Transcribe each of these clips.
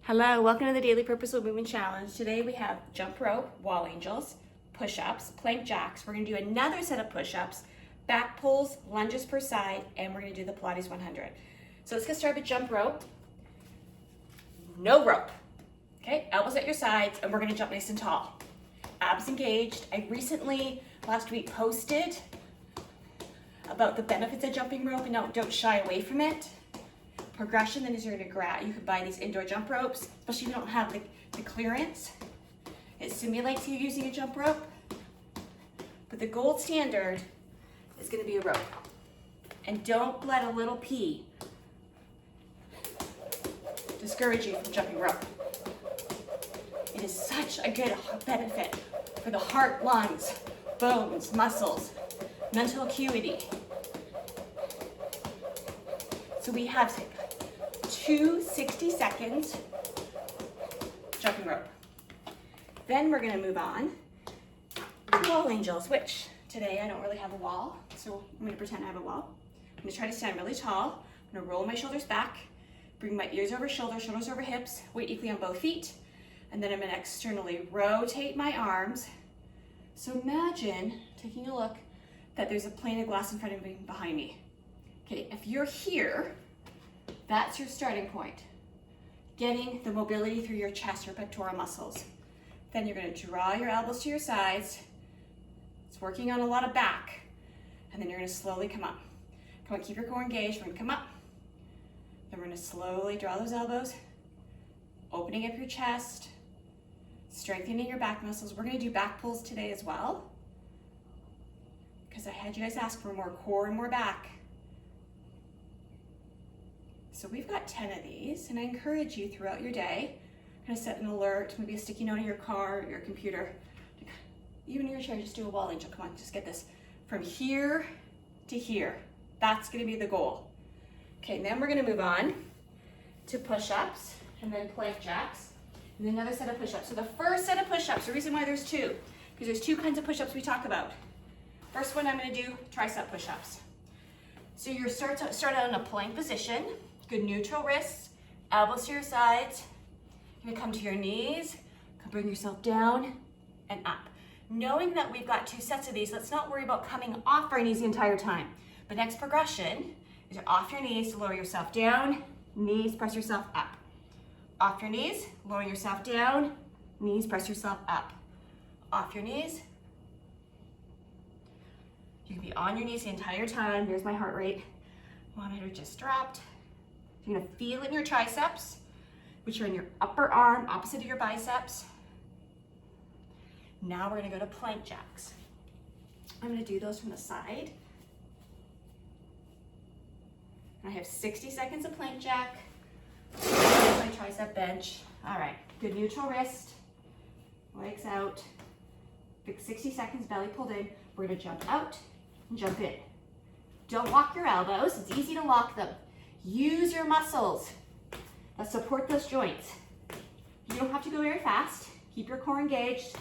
Hello, welcome to the Daily Purposeful Movement Challenge. Today we have jump rope, wall angels, push-ups, plank jacks. We're gonna do another set of push-ups, back pulls, lunges per side, and we're gonna do the Pilates 100. So let's get started with jump rope. No rope, okay? Elbows at your sides, and we're gonna jump nice and tall. Abs engaged. I recently, last week, posted about the benefits of jumping rope, and no, don't shy away from it. Progression, then is you're gonna grab, you could buy these indoor jump ropes, especially if you don't have the clearance. It simulates you using a jump rope, but the gold standard is gonna be a rope. And don't let a little pee discourage you from jumping rope. It is such a good benefit for the heart, lungs, bones, muscles, mental acuity. So we have 2 60 seconds jumping rope. Then we're gonna move on to wall angels, which today I don't really have a wall, so I'm gonna pretend I have a wall. I'm gonna try to stand really tall. I'm gonna roll my shoulders back, bring my ears over shoulders, shoulders over hips, weight equally on both feet, and then I'm gonna externally rotate my arms. So imagine, taking a look, that there's a plane of glass in front of me, behind me. Okay, if you're here, that's your starting point. Getting the mobility through your chest or pectoral muscles. Then you're gonna draw your elbows to your sides. It's working on a lot of back. And then you're gonna slowly come up. Come on, keep your core engaged. We're gonna come up. Then we're gonna slowly draw those elbows, opening up your chest, strengthening your back muscles. We're gonna do back pulls today as well, because I had you guys ask for more core and more back. So we've got 10 of these, and I encourage you throughout your day, kind of set an alert, maybe a sticky note in your car or your computer, even in your chair, just do a wall angel. Come on, just get this from here to here. That's gonna be the goal. Okay, and then we're gonna move on to push-ups, and then plank jacks, and then another set of push-ups. So the first set of push-ups, the reason why there's two, because there's two kinds of push-ups we talk about. First one, I'm gonna do tricep push-ups. So you start out in a plank position. Good neutral wrists, elbows to your sides. You're gonna come to your knees, bring yourself down and up. Knowing that we've got two sets of these, let's not worry about coming off our knees the entire time. The next progression is you're off your knees to lower yourself down, knees, press yourself up. Off your knees, lower yourself down, knees, press yourself up. Off your knees. You can be on your knees the entire time. There's my heart rate. Monitor just dropped. You're gonna feel it in your triceps, which are in your upper arm, opposite of your biceps. Now we're gonna go to plank jacks. I'm gonna do those from the side. I have 60 seconds of plank jack. My tricep bench. All right, good neutral wrist, legs out. Big 60 seconds, belly pulled in. We're gonna jump out and jump in. Don't lock your elbows, it's easy to lock them. Use your muscles that support those joints. You don't have to go very fast. Keep your core engaged.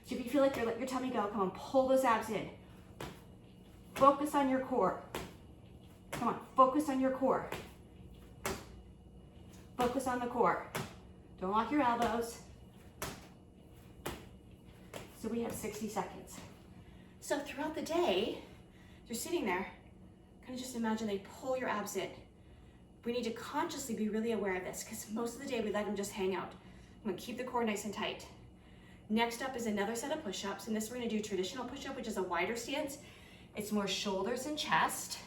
So if you feel like you're letting your tummy go, come on, pull those abs in. Focus on your core. Come on, focus on your core. Focus on the core. Don't lock your elbows. So we have 60 seconds. So throughout the day, you're sitting there, kind of just imagine they pull your abs in. We need to consciously be really aware of this, because most of the day we let them just hang out. I'm gonna keep the core nice and tight. Next up is another set of push-ups, and this we're gonna do traditional push-up, which is a wider stance. It's more shoulders and chest.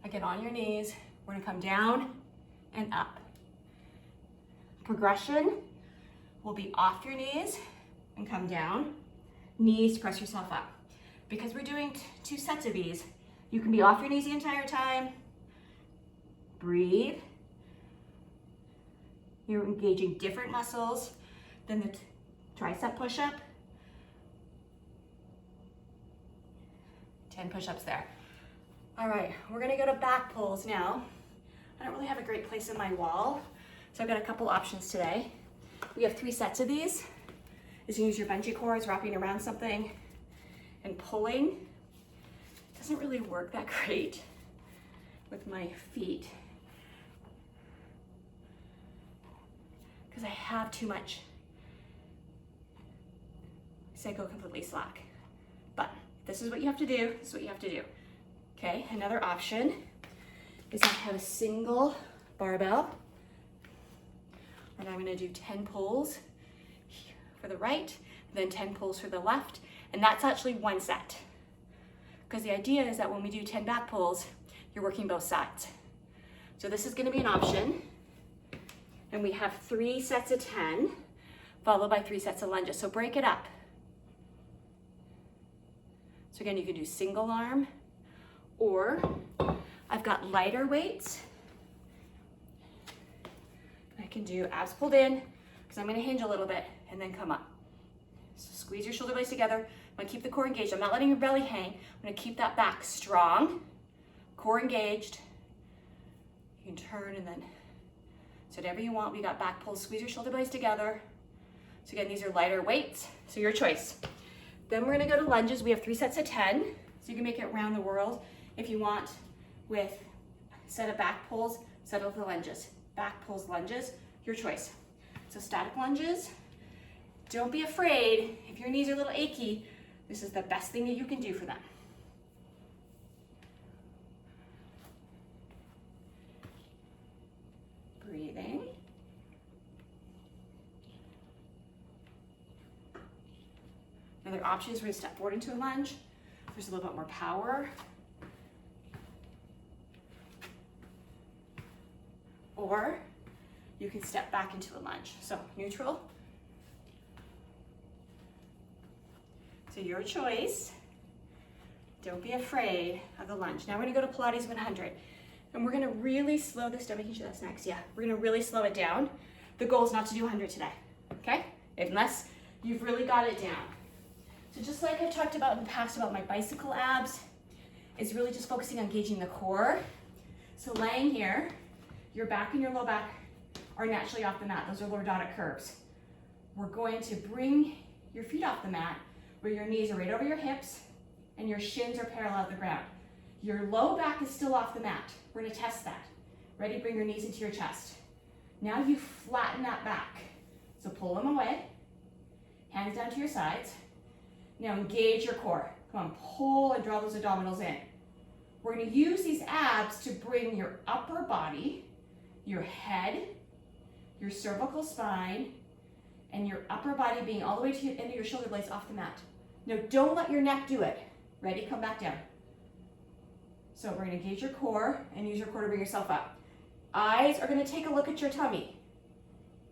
Again, on your knees, we're gonna come down and up. Progression will be off your knees and come down. Knees, press yourself up. Because we're doing two sets of these, you can be off your knees the entire time. Breathe. You're engaging different muscles than the tricep push-up. 10 push-ups there. All right, we're gonna go to back pulls now. I don't really have a great place in my wall, so I've got a couple options today. We have 3 sets of these. You can use your bungee cords, wrapping around something and pulling. Doesn't really work that great with my feet. have too much, say go completely slack. But this is what you have to do, this is what you have to do. Okay, another option is I have a single barbell, and I'm gonna do 10 pulls for the right, then 10 pulls for the left, and that's actually one set. Because the idea is that when we do 10 back pulls, you're working both sides. So this is gonna be an option, and we have 3 sets of 10, followed by 3 sets of lunges. So break it up. So again, you can do single arm, or I've got lighter weights. I can do abs pulled in, because I'm gonna hinge a little bit, and then come up. So squeeze your shoulder blades together. I'm gonna keep the core engaged. I'm not letting your belly hang. I'm gonna keep that back strong, core engaged. You can turn and then, so whatever you want. We got back pulls, squeeze your shoulder blades together. So again, these are lighter weights, so your choice. Then we're gonna go to lunges. We have 3 sets of 10, so you can make it around the world if you want, with a set of back pulls, set of the lunges. Back pulls, lunges, your choice. So static lunges, don't be afraid. If your knees are a little achy, this is the best thing that you can do for them. Breathing. Another option is we're going to step forward into a lunge. There's a little bit more power. Or you can step back into a lunge. So neutral. So your choice. Don't be afraid of the lunge. Now we're gonna go to Pilates 100. And we're gonna really slow this down, making sure that's next. Yeah, we're gonna really slow it down. The goal is not to do 100 today, okay? Unless you've really got it down. So just like I've talked about in the past about my bicycle abs, is really just focusing on engaging the core. So laying here, your back and your low back are naturally off the mat. Those are lordotic curves. We're going to bring your feet off the mat where your knees are right over your hips and your shins are parallel at the ground. Your low back is still off the mat. We're gonna test that. Ready? Bring your knees into your chest. Now you flatten that back. So pull them away, hands down to your sides. Now engage your core. Come on, pull and draw those abdominals in. We're gonna use these abs to bring your upper body, your head, your cervical spine, and your upper body being all the way to the end of your shoulder blades off the mat. Now don't let your neck do it. Ready? Come back down. So we're gonna engage your core and use your core to bring yourself up. Eyes are gonna take a look at your tummy.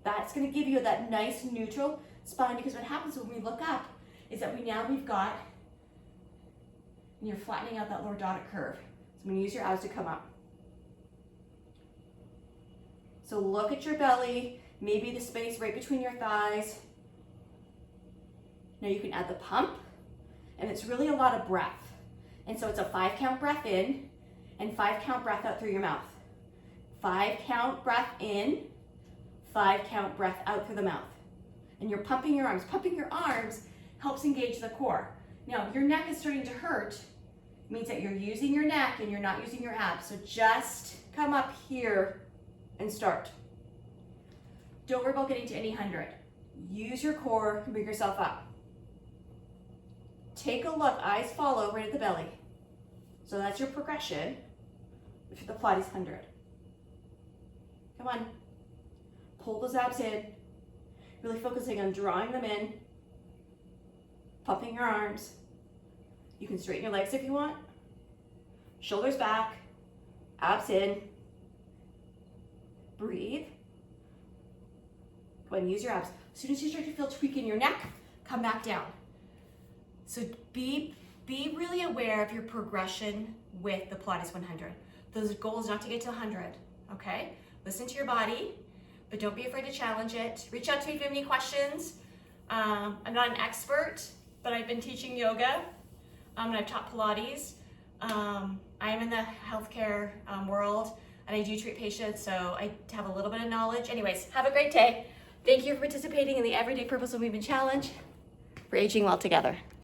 That's gonna give you that nice neutral spine, because what happens when we look up is that we've got, and you're flattening out that lordotic curve. So I'm gonna use your abs to come up. So look at your belly, maybe the space right between your thighs. Now you can add the pump, and it's really a lot of breath. And so it's a 5 count breath in and 5 count breath out through your mouth. 5 count breath in, 5 count breath out through the mouth. And you're pumping your arms. Pumping your arms helps engage the core. Now, if your neck is starting to hurt, it means that you're using your neck and you're not using your abs. So just come up here and start. Don't worry about getting to any 100. Use your core and bring yourself up. Take a look, eyes follow right at the belly. So that's your progression for the Pilates 100. Come on, pull those abs in, really focusing on drawing them in, pumping your arms. You can straighten your legs if you want. Shoulders back, abs in. Breathe. Go ahead and use your abs. As soon as you start to feel tweak in your neck, come back down. So be really aware of your progression with the Pilates 100. The goal is not to get to 100, okay? Listen to your body, but don't be afraid to challenge it. Reach out to me if you have any questions. I'm not an expert, but I've been teaching yoga, and I've taught Pilates. I am in the healthcare world, and I do treat patients, so I have a little bit of knowledge. Anyways, have a great day. Thank you for participating in the Everyday Purposeful Movement Challenge. We're aging well together.